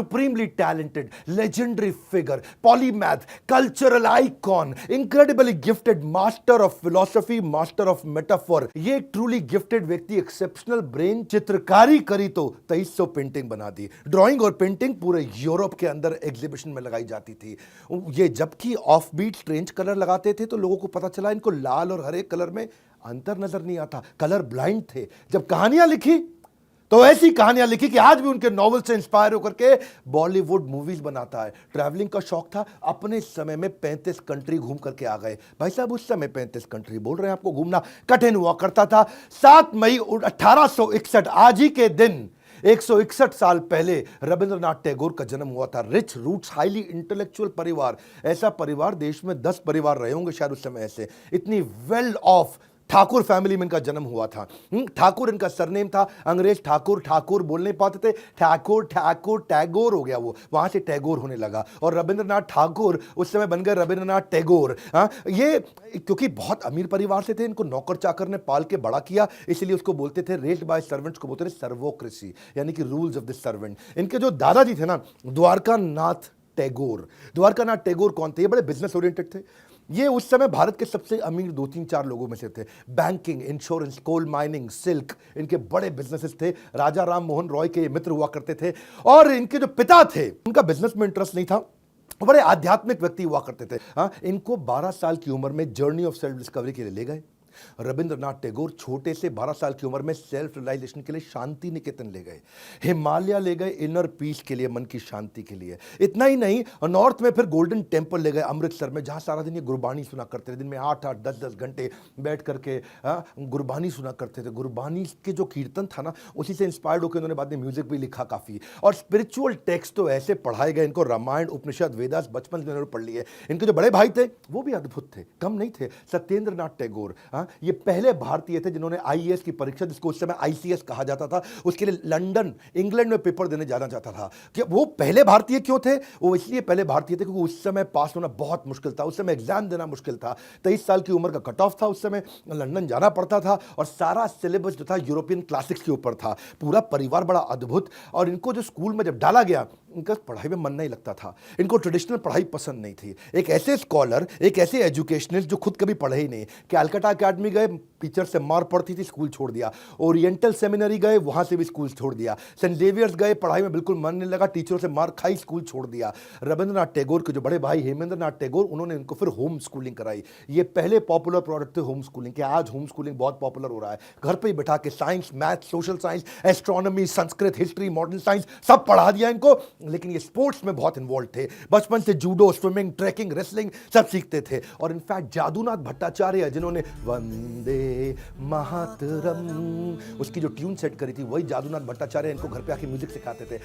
supremely talented, legendary figure, polymath, cultural icon, incredibly gifted, master of philosophy, master of metaphor. ये एक truly gifted व्यक्ति, exceptional brain, चित्रकारी करी तो 2300 painting बना दी। ड्राइंग और पेंटिंग पूरे यूरोप के अंदर एग्जीबिशन में लगाई जाती थी। ये जबकि ऑफ बीट स्ट्रेंज कलर लगाते थे तो लोगों को पता चला इनको लाल और हरे कलर में अंतर नजर नहीं आता, कलर ब्लाइंड थे। जब कहानियां लिखी तो ऐसी कहानियां लिखी कि आज भी उनके नॉवेल से इंस्पायर होकर के बॉलीवुड मूवीज बनाता है। ट्रैवलिंग का शौक था, अपने समय में 35 कंट्री घूम करके आ गए। भाई साहब उस समय 35 कंट्री बोल रहे हैं, आपको घूमना कठिन हुआ करता था। 7 मई 1861 आज ही के दिन 161 साल पहले रविंद्रनाथ टैगोर का जन्म हुआ था। रिच रूट्स, हाईली इंटेलेक्चुअल परिवार। ऐसा परिवार देश में 10 परिवार रहे होंगे शायद उस समय ऐसे। इतनी वेल ऑफ ठाकुर फैमिली में इनका जन्म हुआ था। ठाकुर इनका सरनेम था। अंग्रेज ठाकुर ठाकुर बोल नहीं पाते थे, ठाकुर ठाकुर टैगोर हो गया, वो वहां से टैगोर होने लगा। और रविंद्रनाथ ठाकुर उस समय बन गए रविंद्रनाथ टैगोर। ये क्योंकि बहुत अमीर परिवार से थे, इनको नौकर चाकर ने पाल के बड़ा किया, इसलिए उसको बोलते थे, रेस्ड बाय सर्वेंट्स को बोलते थे सर्वोक्रेसी, यानी कि रूल्स ऑफ द सर्वेंट। इनके जो दादाजी थे ना, द्वारकानाथ टैगोर। द्वारकानाथ टैगोर कौन थे? ये बड़े बिजनेस ओरिएंटेड थे। ये उस समय भारत के सबसे अमीर 2-3-4 लोगों में से थे। Banking, insurance, coal mining, silk, इनके बड़े बिजनेसेस थे। राजा राम मोहन रॉय के मित्र हुआ करते थे। और इनके जो पिता थे उनका बिजनेस में इंटरेस्ट नहीं था, बड़े आध्यात्मिक व्यक्ति हुआ करते थे। इनको 12 साल की उम्र में जर्नी ऑफ सेल्फ डिस्कवरी के लिए ले गए। रविंद्रनाथ टैगोर छोटे से 12 साल की उम्र में सेल्फ रियलाइजेशन के लिए शांति निकेतन ले गए, हिमालय ले गए इनर पीस के लिए, मन की शांति के लिए। इतना ही नहीं, नॉर्थ में फिर गोल्डन टेम्पल ले गए अमृतसर में, जहां सारा दिन ये गुरबानी सुना करते थे। दिन में 8-8, 10-10 घंटे बैठ करके गुरबानी सुना करते थे। गुरबानी के जो कीर्तन था ना, उसी से इंस्पायर्ड होकर उन्होंने बाद में म्यूजिक भी लिखा काफी। और स्पिरिचुअल टेक्स्ट तो ऐसे पढ़ाए गए इनको, रामायण, उपनिषद, वेदास बचपन से उन्होंने पढ़ लिए। इनके जो बड़े भाई थे वो भी अद्भुत थे, कम नहीं थे। सत्येंद्रनाथ टैगोर ये पहले भारतीय थे जिन्होंने आईएएस की परीक्षा, जिसको उस समय आईसीएस कहा जाता था, उसके लिए लंदन, इंग्लैंड में पेपर देने जाना चाहता था। कि वो पहले भारतीय क्यों थे? वो इसलिए पहले भारतीय थे क्योंकि उस समय पास होना बहुत मुश्किल था, उस समय एग्जाम देना मुश्किल था। 23 साल की उम्र का कट ऑफ था उस समय, लंदन जाना पड़ता था और सारा सिलेबस जो था यूरोपियन क्लासिक्स के ऊपर था। पूरा परिवार बड़ा अद्भुत। और इनको जो स्कूल में जब डाला गया, इनका पढ़ाई में मन नहीं लगता था, इनको ट्रेडिशनल पढ़ाई पसंद नहीं थी। एक ऐसे स्कॉलर, एक ऐसे एजुकेशनिस्ट जो खुद कभी पढ़े ही नहीं, कैलकाटा अकेडमी गए, टीचर से मार पड़ती थी, स्कूल छोड़ दिया। ओरिएंटल सेमिनरी गए, वहां से भी स्कूल छोड़ दिया। सेंट जेवियर्स गए, पढ़ाई में बिल्कुल मन नहीं लगा, टीचरों से मार खाई, स्कूल छोड़ दिया। रविंद्रनाथ टैगोर के जो बड़े भाई हेमेंद्रनाथ टैगोर, उन्होंने इनको फिर होम स्कूलिंग कराई। ये पहले पॉपुलर प्रोडक्ट थे होम स्कूलिंग के। आज होम स्कूलिंग बहुत पॉपुलर हो रहा है, घर पे ही बैठा के science, math, social science, astronomy, Sanskrit, history, modern science सब पढ़ा दिया इनको। लेकिन ये स्पोर्ट्स में बहुत इन्वॉल्व थे, बचपन से जूडो, स्विमिंग, ट्रैकिंग, रेसलिंग सब सीखते थे। और इनफैक्ट जादूनाथ भट्टाचार्य, जिन्होंने वंदे मातरम उसकी जो ट्यून सेट करी थी, वही जादूनाथ भट्टाचार्य इनको घर पे आके म्यूजिक सिखाते थे।